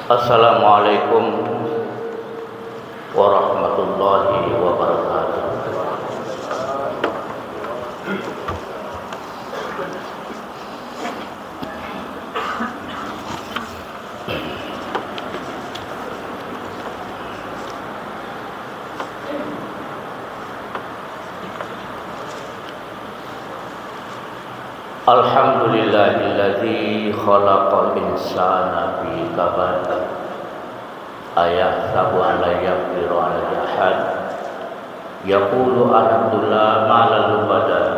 Assalamualaikum warahmatullahi wabarakatuh. Alhamdulillahilladzi khalaqal insana fi kabad. Ayahsabu an la yaqdiru alaihi ahad. Yaqulu alhamdulillah ma lahu badal.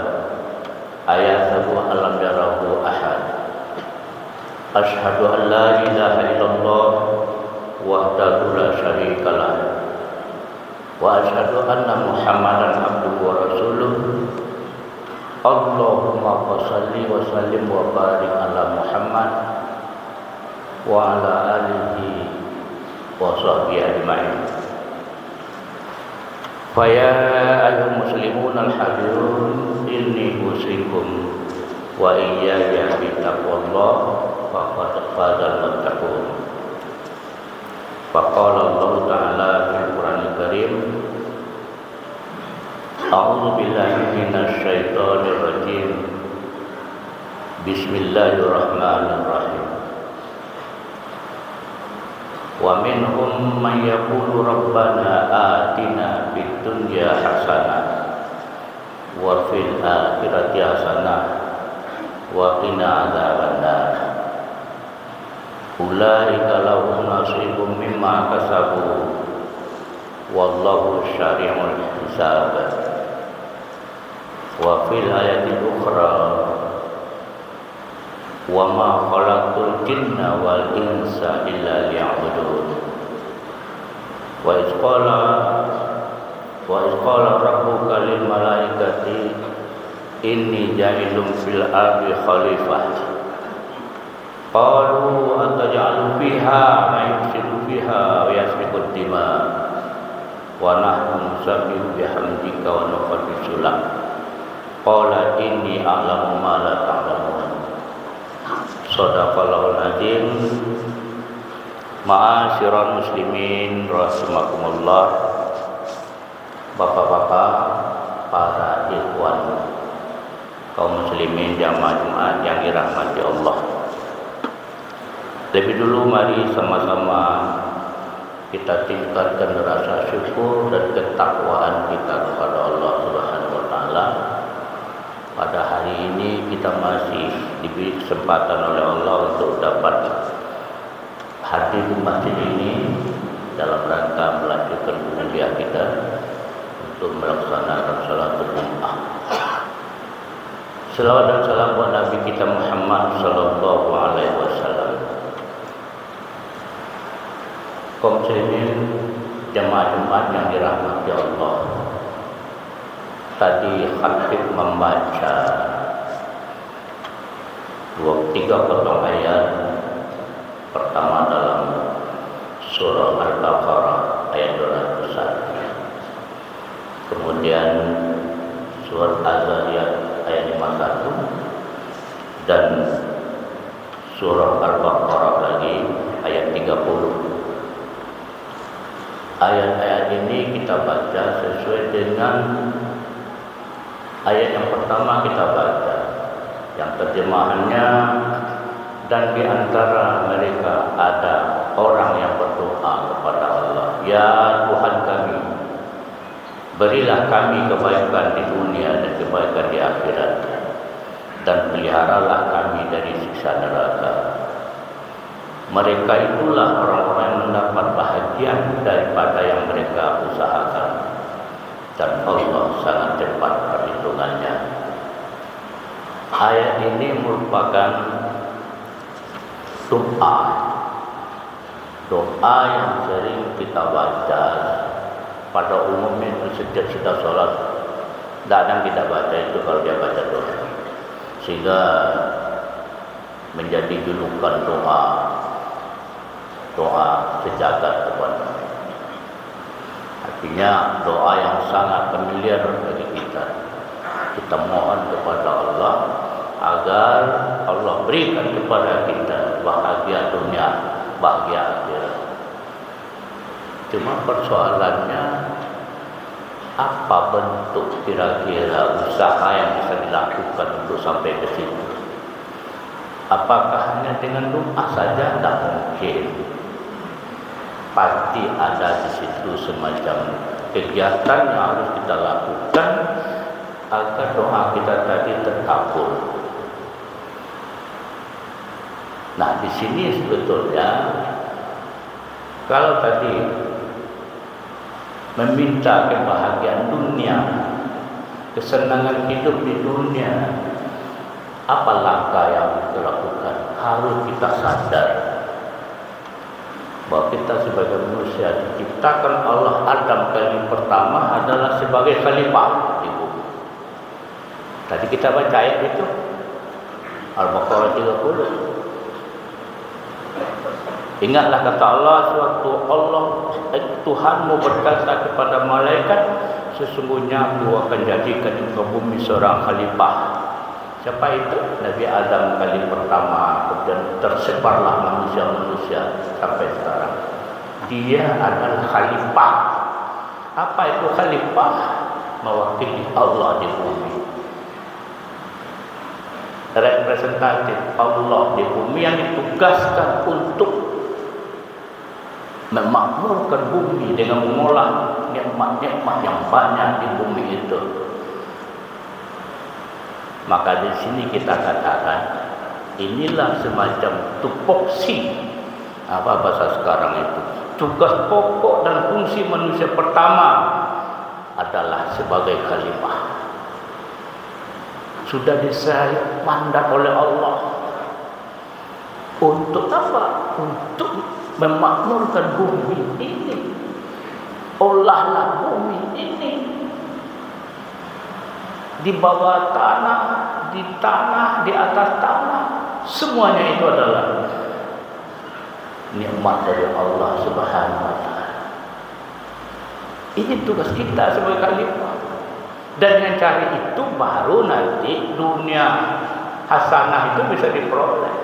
Ayahsabu an lam yarahu ahad. Asyhadu an la ilaha illallah wahdahu la syarika lah. Wa asyhadu anna Muhammadan abduhu wa rasuluh. Allahumma shalli wa sallim wa barik ala Muhammad wa ala alihi wa sahbihi ajma'in. Fa ya ayyuhal muslimun al-hadirun inni usikum wa iyaya bi taqwallah faqad fazal muttaqun. Faqala Allah Ta'ala fil Qur'anil Karim, A'udzu billahi minasy syaithanir rajim. Bismillahirrahmanirrahim. Wa minhum man yaqulu rabbana atina fid dunya hasanah wa fil akhirati hasanah wa qina adzabannar. Ulaika lahum nasibum mimma kasabu wallahu syari'ul hisab. Wa fil ayatil ukhra wa ma khalaqtul jinna wal insa illa liya'budun. Wa iz qala rabbuka lil malaikati inni ja'ilun fil ardi khalifah. Qalu ataj'alu fiha man yufsidu fiha wa yasfiku ad-dima wa nahnu nusabbihu bihamdika wa nuqaddisu lak. Qala inni a'lamu ma la ta'lamun. Shadaqallahul azim. Ma'asyiral muslimin rahimakumullah. Bapak-bapak, para ikhwan kaum muslimin jamaah Jumat yang dirahmati Allah. Lebih dulu mari sama-sama kita tingkatkan rasa syukur dan ketakwaan kita kepada Allah Subhanahu wa taala. Pada hari ini kita masih diberi kesempatan oleh Allah untuk dapat hadir di masjid ini dalam rangka melanjutkan kuliah kita untuk melaksanakan salatul Jumat. Selawat dan salam buat Nabi kita Muhammad sallallahu alaihi wasallam. Kaum muslimin jamaah Jumat yang dirahmati Allah. Tadi khatib membaca 3 potong ayat pertama dalam surah Al-Baqarah ayat 201. Kemudian surah Az-Zariyat ayat 51 dan surah Al-Baqarah lagi ayat 30. Ayat-ayat ini kita baca sesuai dengan ayat yang pertama kita baca, yang terjemahannya, dan di antara mereka ada orang yang berdoa kepada Allah, ya Tuhan kami, berilah kami kebaikan di dunia dan kebaikan di akhirat, dan peliharalah kami dari siksa neraka. Mereka itulah orang-orang yang mendapat bahagia daripada yang mereka usahakan, dan Allah sangat cepat perhitungannya. Ayat ini merupakan doa yang sering kita baca pada umumnya setiap kita sholat. Kadang kita baca itu kalau dia baca doa, sehingga menjadi julukan doa sejagat kepada. Artinya doa yang sangat familiar bagi kita. Kita mohon kepada Allah agar Allah berikan kepada kita bahagia dunia bahagia akhirat. Cuma persoalannya, apa bentuk kira-kira usaha yang bisa dilakukan untuk sampai ke situ? Apakah hanya dengan doa saja? Tidak mungkin. Pasti ada di situ semacam kegiatan yang harus kita lakukan agar doa kita tadi terkabul. Nah, di sini sebetulnya kalau tadi meminta kebahagiaan dunia, kesenangan hidup di dunia, apa langkah yang kita lakukan? Harus kita sadar bahwa kita sebagai manusia diciptakan Allah Adam kali pertama adalah sebagai khalifah di bumi. Tadi kita baca ayat itu Al-Baqarah 30. Ingatlah kata Allah, sewaktu Tuhanmu berkata kepada malaikat, sesungguhnya Aku akan jadikan di bumi seorang khalifah. Siapa itu? Nabi Adam kali pertama. Kemudian tersebarlah manusia-manusia sampai sekarang. Dia adalah khalifah. Apa itu khalifah? Mewakili Allah di bumi. Representatif Allah di bumi yang ditugaskan untuk memakmurkan bumi dengan mengolah nikmat-nikmat yang banyak di bumi itu. Maka di sini kita katakan inilah semacam tupoksi, apa bahasa sekarang itu, tugas pokok dan fungsi manusia pertama adalah sebagai khalifah. Sudah disayat mandat oleh Allah untuk apa? Untuk memakmurkan bumi ini. Olahlah bumi ini, di bawah tanah, di tanah, di atas tanah, semuanya itu adalah nikmat dari Allah Subhanahu wa taala. Ini tugas kita sebagai khalifah. Dan dengan cara itu baru nanti dunia hasanah itu bisa diperoleh.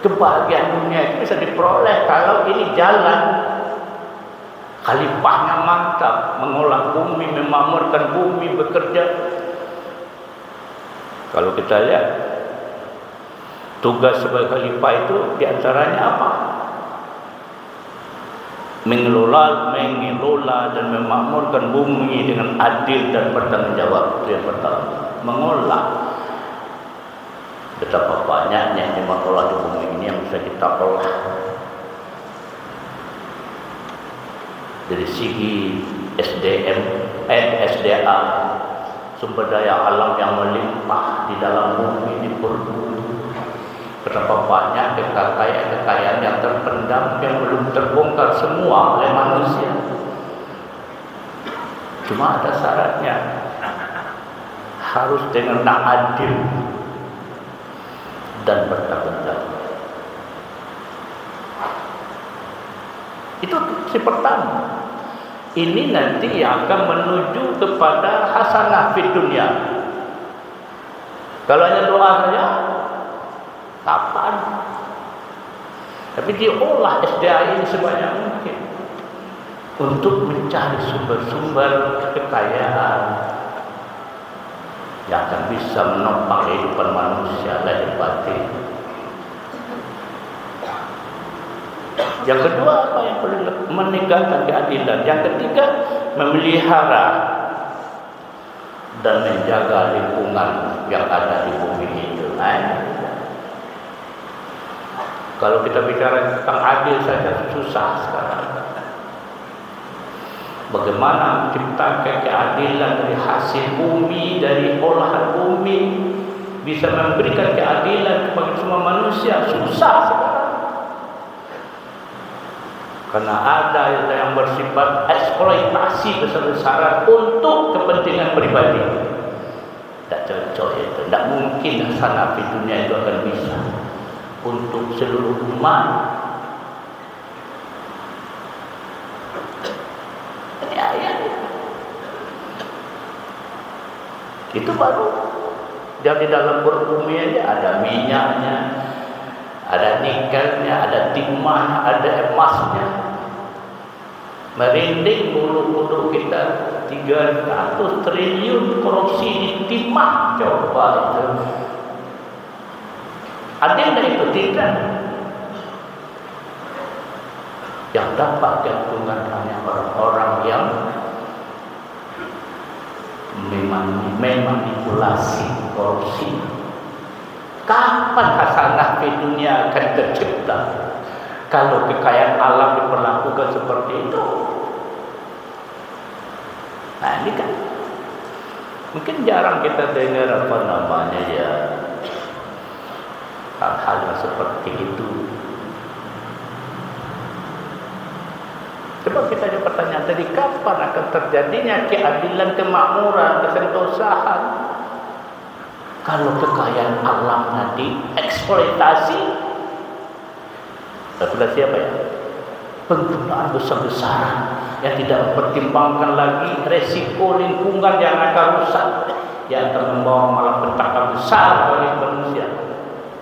Kebahagiaan dunia itu bisa diperoleh kalau ini jalan. Khalifahnya mantap, mengolah bumi, memakmurkan bumi, bekerja. Kalau kita lihat tugas sebagai khalifah itu diantaranya apa? Mengelola dan memakmurkan bumi dengan adil dan bertanggung jawab. Itu yang pertama. Mengolah. Betapa banyaknya yang mengolah di bumi ini yang bisa kita olah. Dari segi SDA, sumber daya alam yang melimpah di dalam bumi ini berbumi. Berapa banyak kekayaan yang terpendam yang belum terbongkar semua oleh manusia. Cuma ada syaratnya, harus dengan adil dan bertanggung jawab. Itu si pertama. Ini nanti yang akan menuju kepada hasanah fid dunia. Kalau hanya doa saja, kapan? Tapi diolah SDA ini sebanyak mungkin untuk mencari sumber-sumber kekayaan yang akan bisa menopang kehidupan manusia lahir batin. Yang kedua, apa yang perlu? Menegakkan keadilan. Yang ketiga, memelihara dan menjaga lingkungan yang ada di bumi itu. Kalau kita bicara tentang adil saja susah sekarang. Bagaimana menciptakan keadilan dari hasil bumi, dari olahan bumi, bisa memberikan keadilan kepada semua manusia, susah sekarang. Karena ada yang bersifat eksploitasi besar-besaran untuk kepentingan pribadi. Tidak cocok itu. Tidak mungkin hasanah di dunia itu akan bisa untuk seluruh umat. Ini ayat itu baru. Jadi dalam berbumi aja ada minyaknya, ada nikelnya, ada timahnya, ada emasnya. Merinding bulu-bulu kita 300 triliun korupsi di timah. Coba itu. Adil dari itu tidak. Yang dapat keuntungan hanya orang-orang yang memanipulasi korupsi. Kapan hasanah di dunia akan tercipta kalau kekayaan alam diperlakukan seperti itu? Nah ini kan mungkin jarang kita dengar hal-hal yang seperti itu. Coba kita ada pertanyaan tadi, kapan akan terjadinya keadilan, kemakmuran, kesentosaan? Kalau kekayaan alamnya dieksploitasi, eksploitasi apa ya? Penggunaan besar-besaran yang tidak mempertimbangkan lagi resiko lingkungan yang akan rusak, yang akan membawa malah petaka besar bagi manusia.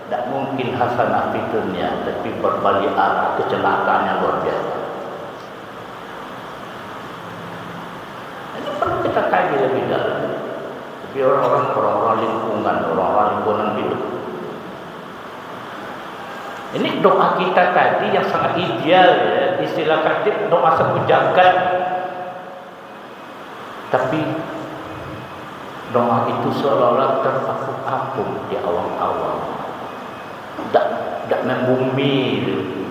Tidak mungkin hasanah di dunia, tapi berbalik arah kecelakaan yang luar biasa. Ini perlu kita kaji lebih dalam. Tapi orang-orang lingkungan hidup. Ini doa kita tadi yang sangat ideal ya, istilah khatib doa sapu jagat. Tapi doa itu seolah-olah terapung-apung di awal-awal. Tidak membumi,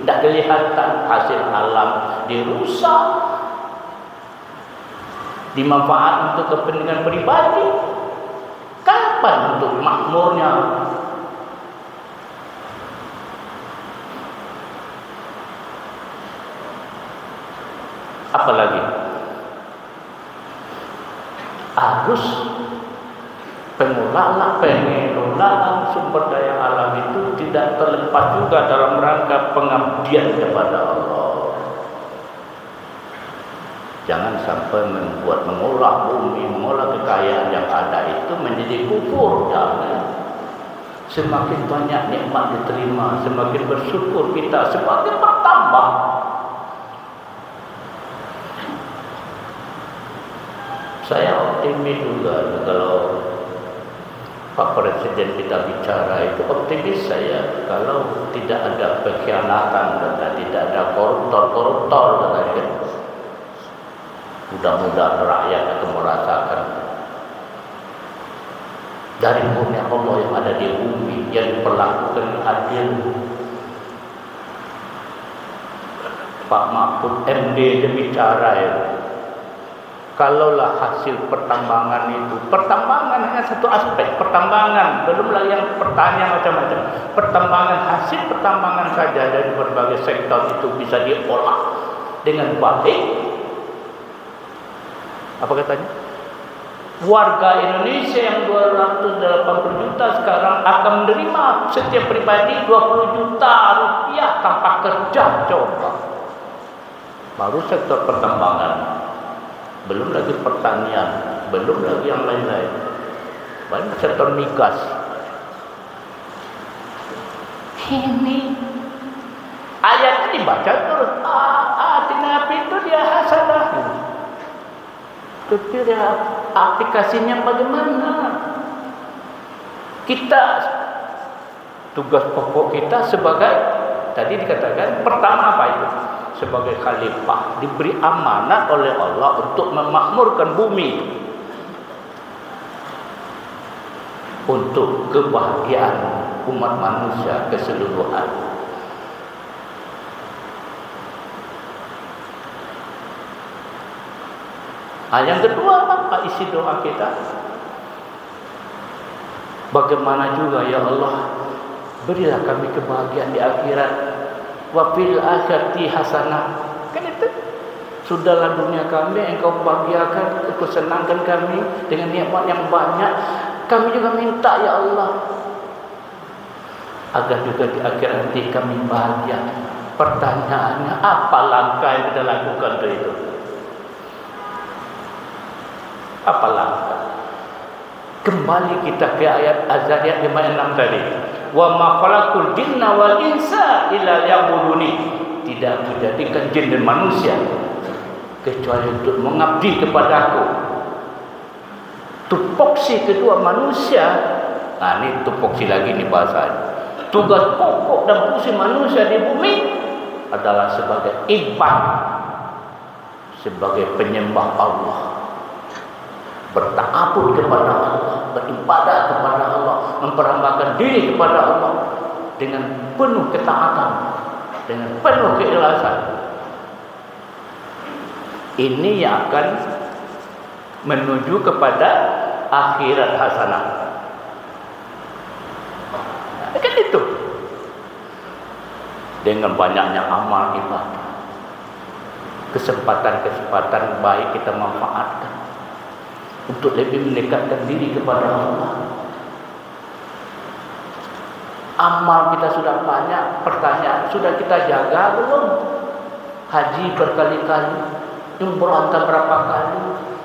tidak kelihatan hasil alam dirusak, dimanfaatkan untuk kepentingan pribadi. Kapan untuk makmurnya? Apalagi harus pengelolaan sumber daya alam itu tidak terlepas juga dalam rangka pengabdian kepada Allah. Jangan sampai mengolah bumi, mengolah kekayaan yang ada itu menjadi kufur. Jangan. Semakin banyak nikmat diterima, semakin bersyukur kita, semakin bertambah. Saya optimis juga kalau Pak Presiden kita bicara itu, optimis saya kalau tidak ada pengkhianatan dan tidak ada koruptor katanya. Mudah-mudahan rakyat akan merasakan dari murnia Allah yang ada di bumi yang diperlakukan adil. Pak Mahfud MD dia bicara ya. Kalaulah hasil pertambangan itu, pertambangan hanya satu aspek, pertambangan, belum lagi yang pertanian macam-macam. Pertambangan, hasil pertambangan saja dari berbagai sektor itu bisa diolah dengan baik. Apa katanya? Warga Indonesia yang 280 juta sekarang akan menerima setiap pribadi 20 juta rupiah tanpa kerja. Coba. Baru sektor pertambangan. Belum lagi pertanian, belum lagi yang lain-lain. Banyak sektor migas. Ini ayatnya dibaca terus. Nabi itu dia hasanah. Tapi aplikasinya bagaimana? Kita tugas pokok kita sebagai tadi dikatakan pertama apa itu? Sebagai khalifah diberi amanah oleh Allah untuk memakmurkan bumi untuk kebahagiaan umat manusia keseluruhan. Yang kedua, apa isi doa kita? Bagaimana juga ya Allah, berilah kami kebahagiaan di akhirat. Wa fil akhirati hasanah. Kan itu. Sudahlah dunia kami engkau bahagiakan, engkau senangkan kami dengan nikmat yang banyak. Kami juga minta ya Allah agar juga di akhirat nanti kami bahagia. Pertanyaannya, apa langkah yang kita lakukan untuk itu? Apa langkah? Kembali kita ke ayat Az-Zariyat 56 tadi. wa ma khalaqul jinna wal insa illa liya'buduni. Tidak aku jadikan jin dan manusia kecuali untuk mengabdi kepadaku. Tupoksi kedua manusia. Nah, ini tupoksi lagi nih bahasanya. Tugas pokok dan fungsi manusia di bumi adalah sebagai ibadah, sebagai penyembah Allah, berta'abbud kepada Allah, beribadah kepada Allah, mempersembahkan diri kepada Allah dengan penuh ketaatan, dengan penuh keikhlasan. Ini yang akan menuju kepada akhirat hasanah. Kan itu. Dengan banyaknya amal ibadah, kesempatan-kesempatan baik kita manfaatkan untuk lebih mendekatkan diri kepada Allah. Amal kita sudah banyak, pertanyaan sudah kita jaga belum? Haji berkali-kali, umrah entah berapa kali,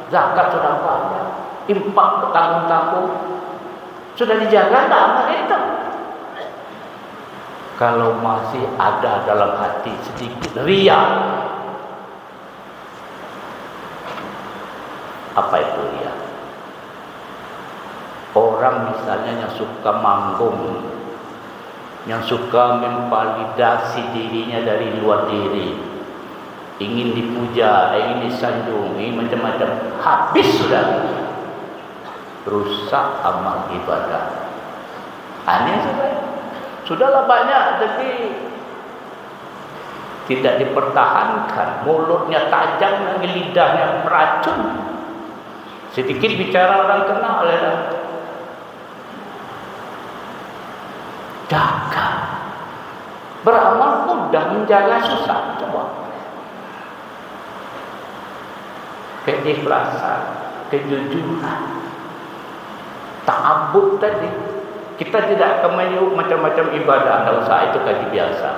zakat sudah banyak, infak bertahun-tahun, sudah dijaga tak amal itu? Kalau masih ada dalam hati sedikit riya, apa itu riya? Orang misalnya yang suka manggung, yang suka memvalidasi dirinya dari luar diri, ingin dipuja, ingin disanjung, ingin macam-macam, habis sudah, rusak amal ibadah. Aneh saudara. Sudahlah banyak, tapi tidak dipertahankan. Mulutnya tajam, lagi lidahnya beracun. Sedikit bicara orang kena oleh orang. Jaga. Beramal mudah, menjaga susah. Coba. Keikhlasan, kejujuran, ta'abbud tadi. Kita tidak akan menyuruh macam-macam ibadah, tidak usah, itu kaji biasa.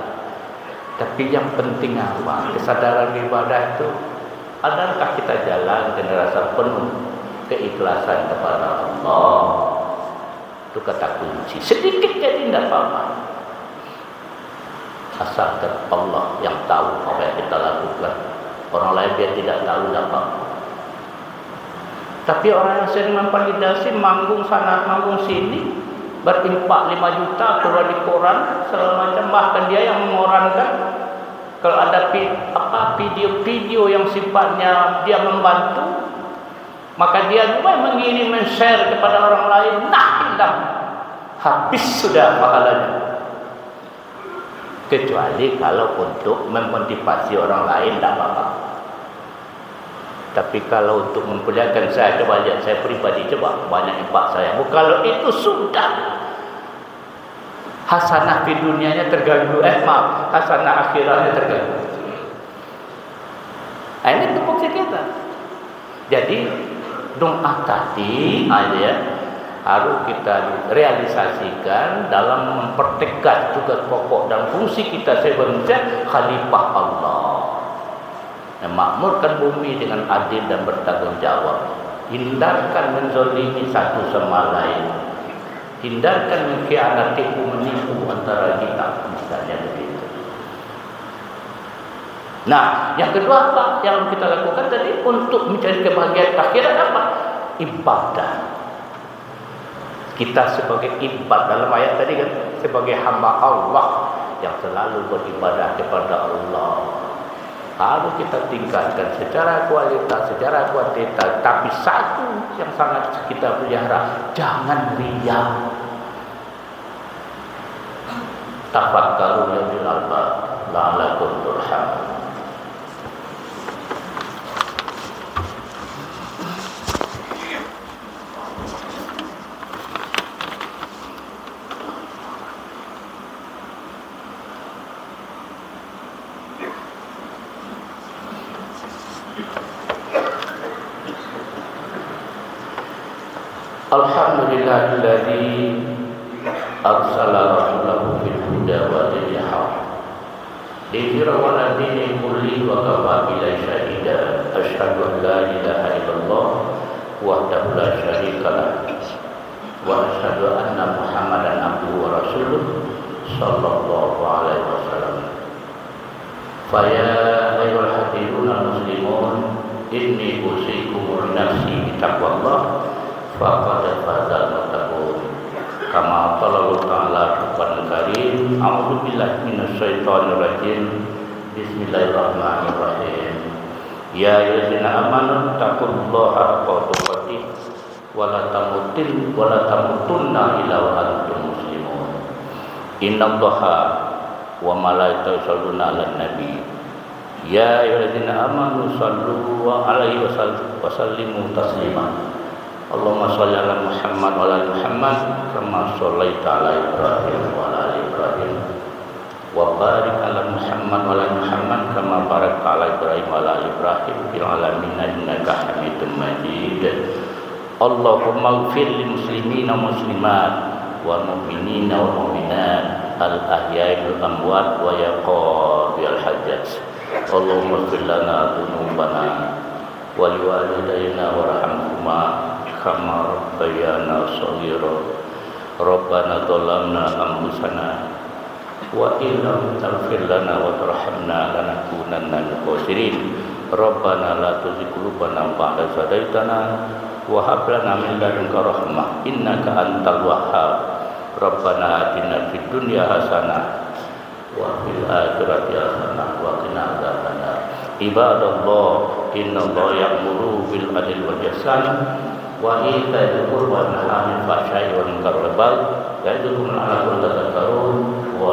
Tapi yang penting apa? Kesadaran ibadah itu, adakah kita jalan dengan rasa penuh keikhlasan kepada Allah? Itu kata kunci. Sedikit jadi tidak apa-apa. Asalkan Allah yang tahu apa yang kita lakukan. Orang lain dia tidak tahu, tidak apa-apa. Tapi orang yang sering memvalidasi, manggung sana, manggung sini, berimpak 5 juta keluar di koran segala macam, bahkan dia yang mengorankan. Kalau ada video-video yang sifatnya dia membantu, maka dia juga mengirim, men-share kepada orang lain. Nah, hilang, habis sudah pahalanya. Kecuali kalau untuk memotivasi orang lain, tidak apa-apa. Tapi kalau untuk memperlihatkan, saya coba lihat, saya pribadi coba banyak impak saya. Kalau itu sudah hasanah di dunianya terganggu, hasanah akhiratnya terganggu. Ini tupoksi kita. Jadi doa tadi harus kita realisasikan dalam mempertegas tugas pokok dan fungsi kita sebagai khalifah Allah. Memakmurkan bumi dengan adil dan bertanggung jawab. Hindarkan menzalimi satu sama lain. Hindarkan mengkhianati, menipu antara kita, misalnya begitu. Nah, yang kedua apa yang kita lakukan tadi untuk mencari kebahagiaan akhirat apa? Ibadah. Kita sebagai ibadah dalam ayat tadi kan, sebagai hamba Allah yang selalu beribadah kepada Allah. Harus kita tingkatkan secara kualitas, secara kuantitas. Tapi satu yang sangat kita pelihara, jangan riya. Tafakkaru ya bil albab la'allakum turhamun. Alhamdulillahilladzi arsala rasulahu bil huda wa dinil haq liyudhhirahu 'ala dini kulli wa kafa billahi shahida. Asyhadu an la ilaha illallah wahdahu la syarika lah wa asyhadu anna Muhammadan abduhu wa rasuluh Faya ayyuhal hadiruna muslimun, inni usikum nafsi bitaqwallah faqad fazal muttaqun. Kama qala ta'ala Al-Qur'anul Karim, a'udzu billahi minasyaitonir rajim. Bismillahirrahmanirrahim. Ya ayyuhallazina amanu taqullaha haqqa tuqatih wa la tamutunna illa wa antum muslimun. Innallaha wa malaikatahu yusholluna 'alan nabi. Ya ayyuhallazina amanu shallu 'alaihi wa sallimu taslima. Allahumma shalli 'ala Muhammad wa 'ala Muhammad kama shallaita 'ala Ibrahim wa 'ala ali Ibrahim wa barik 'ala Muhammad wa 'ala Muhammad kama barakta 'ala Ibrahim wa 'ala ali Ibrahim fil 'alamin innaka Hamidum Majid. Allahumma ighfir lil muslimina muslimat wal mu'minina wal mu'minat al-ahya'i wal amwat wa yaqadiyal hajat. Allahumma ighfir lana dhunubana wa liwalidayna warhamhuma kama rabbayana shaghira. Rabbana dhalamna anfusana wa illam taghfir lana wa tarhamna lanakunanna minal khasirin. Rabbana la tuzigh qulubana ba'da idh hadaitana wa hab lana min ladunka rahmah innaka antal wahhab. Rabbana atina fid dunya hasanah wa fil akhirati hasanah wa qina adzabannar. Ibadallah, innallaha ya'muru bil adli wal ihsan wa ita'i dzil qurba wa yanha 'anil fahsya'i wal munkari wal baghi ya'idukum la'allakum tadhakkarun. Wa